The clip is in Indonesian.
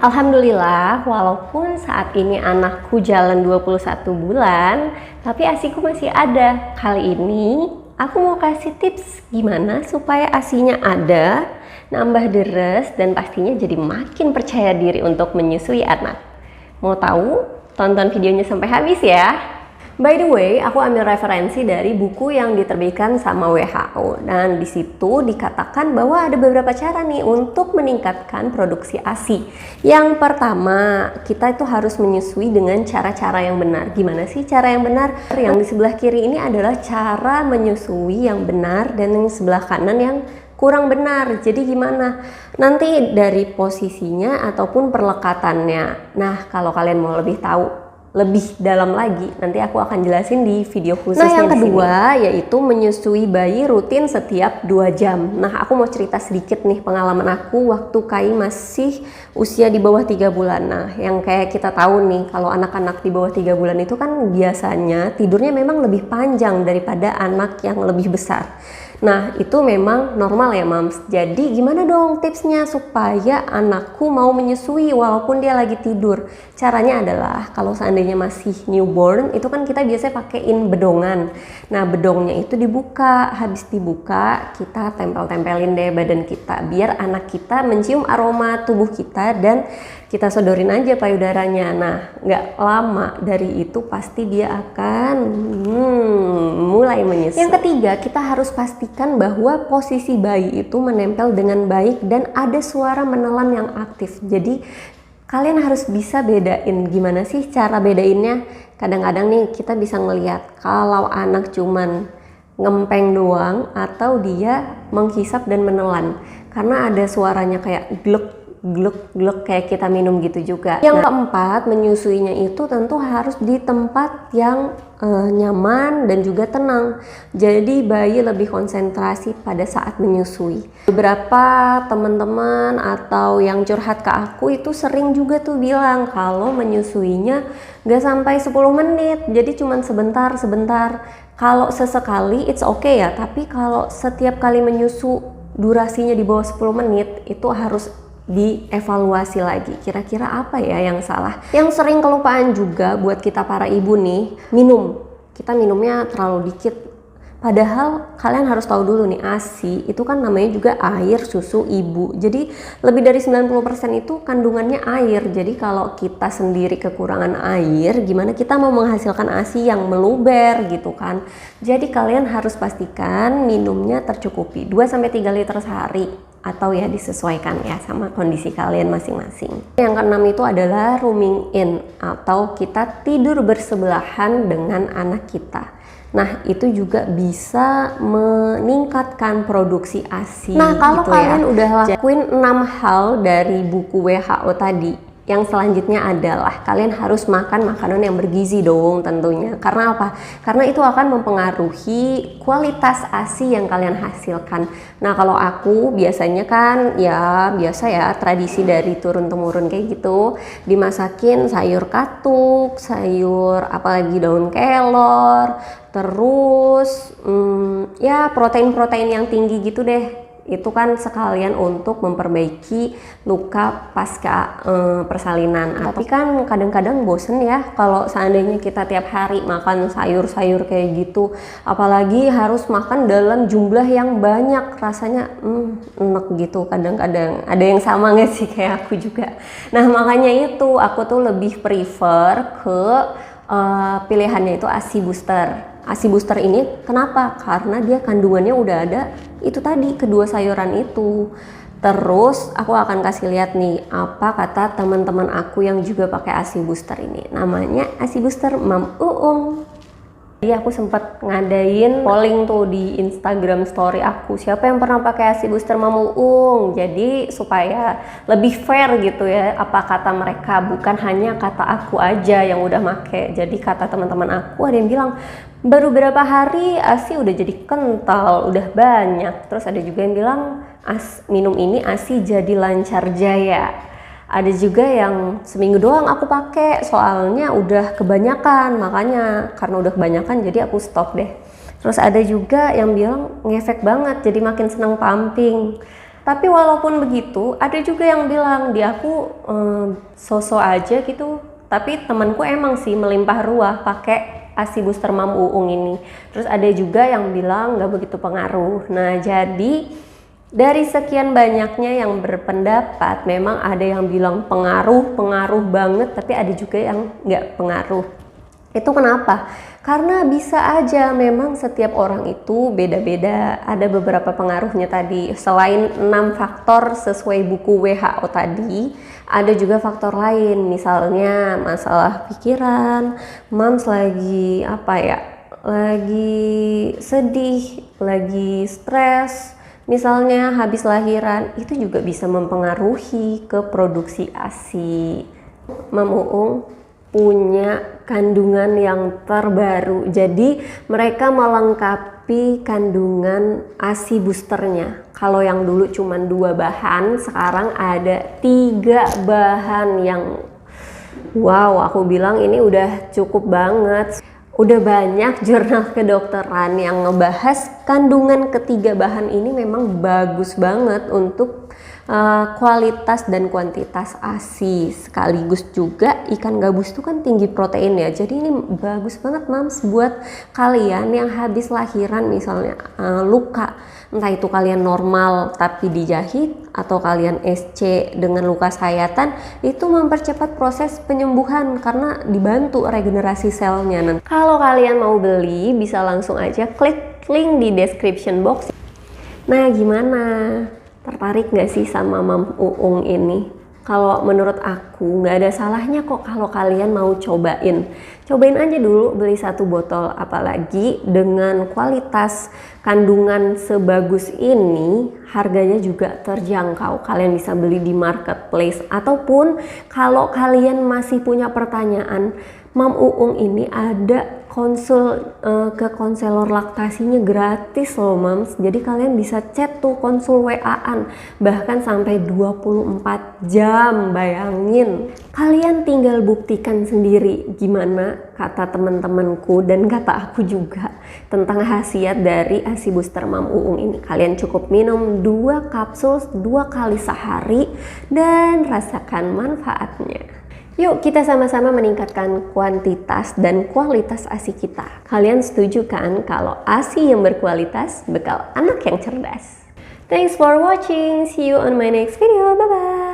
Alhamdulillah, walaupun saat ini anakku jalan 21 bulan, tapi ASIku masih ada. Kali ini aku mau kasih tips gimana supaya ASInya ada, nambah deres, dan pastinya jadi makin percaya diri untuk menyusui anak. Mau tahu? Tonton videonya sampai habis ya. By the way, aku ambil referensi dari buku yang diterbitkan sama WHO, dan di situ dikatakan bahwa ada beberapa cara nih untuk meningkatkan produksi ASI. Yang pertama, kita itu harus menyusui dengan cara-cara yang benar. Gimana sih cara yang benar? Yang di sebelah kiri ini adalah cara menyusui yang benar, dan yang sebelah kanan yang kurang benar. Jadi gimana? Nanti dari posisinya ataupun perlekatannya. Nah, kalau kalian mau lebih tahu lebih dalam lagi, nanti aku akan jelasin di video khususnya. Nah, yang kedua yaitu menyusui bayi rutin setiap 2 jam. Nah, aku mau cerita sedikit nih pengalaman aku waktu Kai masih usia di bawah 3 bulan. Nah, yang kayak kita tahu nih, kalau anak-anak di bawah 3 bulan itu kan biasanya tidurnya memang lebih panjang daripada anak yang lebih besar. Nah, itu memang normal ya Mams. Jadi gimana dong tipsnya supaya anakku mau menyusui walaupun dia lagi tidur? Caranya adalah kalau seandainya masih newborn, itu kan kita biasanya pakein bedongan. Nah, bedongnya itu dibuka. Habis dibuka, kita tempel-tempelin deh badan kita biar anak kita mencium aroma tubuh kita, dan kita sodorin aja payudaranya. Nah, nggak lama dari itu pasti dia akan mulai menyusui. Yang ketiga, kita harus pastikan bahwa posisi bayi itu menempel dengan baik dan ada suara menelan yang aktif. Jadi kalian harus bisa bedain. Gimana sih cara bedainnya? Kadang-kadang nih kita bisa ngelihat kalau anak cuman ngempeng doang atau dia menghisap dan menelan, karena ada suaranya kayak glek glek glek kayak kita minum gitu juga. Yang keempat, menyusuinya itu tentu harus di tempat yang nyaman dan juga tenang. Jadi bayi lebih konsentrasi pada saat menyusui. Beberapa teman-teman atau yang curhat ke aku itu sering juga tuh bilang kalau menyusuinya gak sampai 10 menit, jadi cuman sebentar-sebentar. Kalau sesekali it's okay ya, tapi kalau setiap kali menyusu durasinya di bawah 10 menit itu harus dievaluasi lagi, kira-kira apa ya yang salah. Yang sering kelupaan juga buat kita para ibu nih, minum. Kita minumnya terlalu dikit. Padahal kalian harus tahu dulu nih, ASI itu kan namanya juga air susu ibu. Jadi lebih dari 90% itu kandungannya air. Jadi kalau kita sendiri kekurangan air, gimana kita mau menghasilkan ASI yang meluber gitu kan. Jadi kalian harus pastikan minumnya tercukupi 2-3 liter sehari, atau ya disesuaikan ya sama kondisi kalian masing-masing. Yang keenam itu adalah rooming in, atau kita tidur bersebelahan dengan anak kita. Nah, itu juga bisa meningkatkan produksi ASI. Nah, kalau gitu kalian udah lakuin 6 hal dari buku WHO tadi, yang selanjutnya adalah kalian harus makan makanan yang bergizi dong tentunya. Karena apa? Karena itu akan mempengaruhi kualitas ASI yang kalian hasilkan. Nah, kalau aku biasanya kan ya biasa ya, tradisi dari turun-temurun kayak gitu, dimasakin sayur katuk, sayur apalagi daun kelor, terus ya protein-protein yang tinggi gitu deh. Itu kan sekalian untuk memperbaiki luka pasca persalinan. Tapi kan kadang-kadang bosen ya kalau seandainya kita tiap hari makan sayur-sayur kayak gitu, apalagi harus makan dalam jumlah yang banyak, rasanya enak gitu. Kadang-kadang ada yang sama nggak sih kayak aku juga. Nah, makanya itu aku tuh lebih prefer ke pilihannya itu ASI booster. ASI booster ini kenapa? Karena dia kandungannya udah ada itu tadi, kedua sayuran itu. Terus aku akan kasih lihat nih apa kata teman-teman aku yang juga pakai ASI booster ini. Namanya ASI booster Mam Uung. Jadi aku sempat ngadain polling tuh di Instagram story aku, siapa yang pernah pakai ASI booster Mam Uung. Jadi supaya lebih fair gitu ya, apa kata mereka, bukan hanya kata aku aja yang udah make. Jadi kata teman-teman aku ada yang bilang baru berapa hari ASI udah jadi kental, udah banyak. Terus ada juga yang bilang minum ini ASI jadi lancar jaya. Ada juga yang seminggu doang aku pakai, soalnya udah kebanyakan, makanya karena udah kebanyakan jadi aku stop deh. Terus ada juga yang bilang ngefek banget, jadi makin senang pumping. Tapi walaupun begitu, ada juga yang bilang di aku so-so aja gitu. Tapi temanku emang sih melimpah ruah pakai ASI booster Mam Uung ini. Terus ada juga yang bilang nggak begitu pengaruh. Nah, jadi dari sekian banyaknya yang berpendapat, memang ada yang bilang pengaruh banget, tapi ada juga yang nggak pengaruh. Itu kenapa? Karena bisa aja memang setiap orang itu beda-beda. Ada beberapa pengaruhnya tadi. Selain 6 faktor sesuai buku WHO tadi, ada juga faktor lain. Misalnya masalah pikiran, Mams lagi lagi sedih, lagi stres. Misalnya habis lahiran, itu juga bisa mempengaruhi ke produksi ASI. Mam Uung punya kandungan yang terbaru, jadi mereka melengkapi kandungan ASI boosternya. Kalau yang dulu cuma 2 bahan, sekarang ada 3 bahan yang wow, aku bilang ini udah cukup banget. Udah banyak jurnal kedokteran yang ngebahas kandungan ketiga bahan ini memang bagus banget untuk kualitas dan kuantitas ASI. Sekaligus juga ikan gabus itu kan tinggi protein ya, jadi ini bagus banget Mams buat kalian yang habis lahiran misalnya luka, entah itu kalian normal tapi dijahit atau kalian SC dengan luka sayatan, itu mempercepat proses penyembuhan karena dibantu regenerasi selnya. Nah, kalau kalian mau beli bisa langsung aja klik link di description box. Nah, gimana? Tertarik nggak sih sama Mam Uung ini? Kalau menurut aku nggak ada salahnya kok kalau kalian mau cobain. Cobain aja dulu beli 1 botol, apalagi dengan kualitas kandungan sebagus ini, harganya juga terjangkau. Kalian bisa beli di marketplace, ataupun kalau kalian masih punya pertanyaan, Mam Uung ini ada konsul ke konselor laktasinya gratis loh Mams. Jadi kalian bisa chat tuh, konsul WA-an bahkan sampai 24 jam. Bayangin, kalian tinggal buktikan sendiri gimana kata teman-temanku dan kata aku juga tentang khasiat dari ASI booster Mam Uung ini. Kalian cukup minum 2 kapsul 2 kali sehari dan rasakan manfaatnya. Yuk kita sama-sama meningkatkan kuantitas dan kualitas ASI kita. Kalian setuju kan kalau ASI yang berkualitas bekal anak yang cerdas? Thanks for watching. See you on my next video. Bye-bye.